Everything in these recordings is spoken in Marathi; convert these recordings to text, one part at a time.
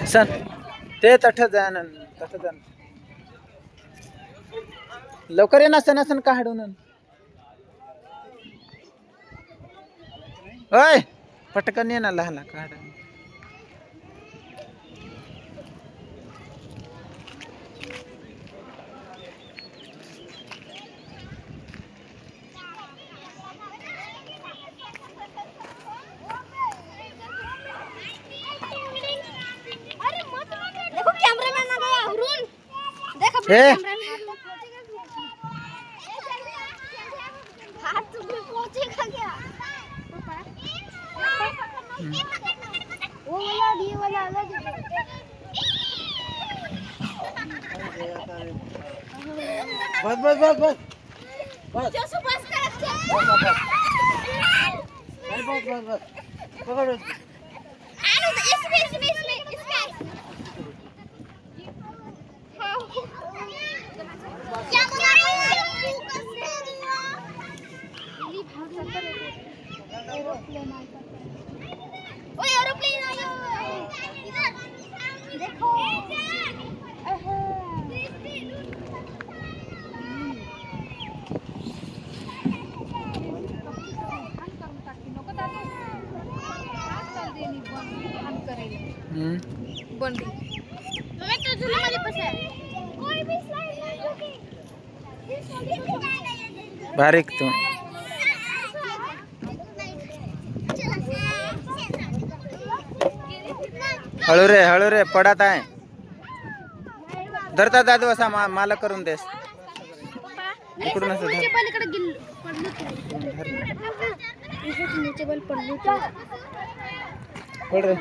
सर ते तठ जाण लवकर ये नसन काढून ओय पटकन ये ना लहान काढ देखो कैमरामैन आ गया अरुण देख अपना ए कैमरामैन हाथ तुम्हें पहुंचेगा क्या वो वाला ये वाला अलग है बस जैसे बस का रखे पकड़ो आलू इसमें क्या बोला ओए एरोप्लेन आया इधर देखो बंडी मैं तो झूला वाले पास है कोई भी स्लाइड नहीं रुकी बारीक तू हळू रे पडत आहे धरता दादू असा माला करून देस इकडून असं नीचे पलीकडे गिल पडलो नीचे बल पडलो पड रे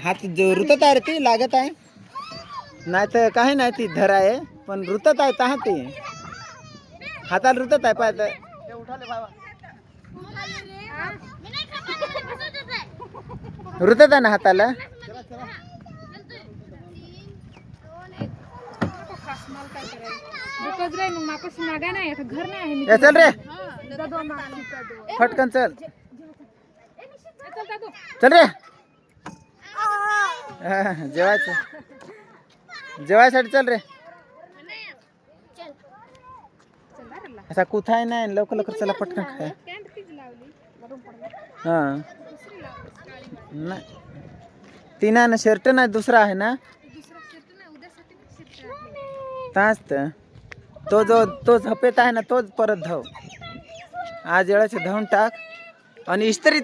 हात जो रुतत आहे रे ती लागत आहे नाही तर काही नाही ती धर आहे पण रुतत आहे तहा ती हाताला रुतत आहे पाय रुतत आहे ना हाताला चल रे फटकन चल चल रे जेवायसाठी चल रे असा कुठा नाही लवकर चला पटकन खाय हा नाही ती नाही ना शर्ट नाही दुसरा आहे ना ताच तर तो झपेत आहे ना तोच परत धाव आज वेळाचे धावून टाक आणि इस्त्री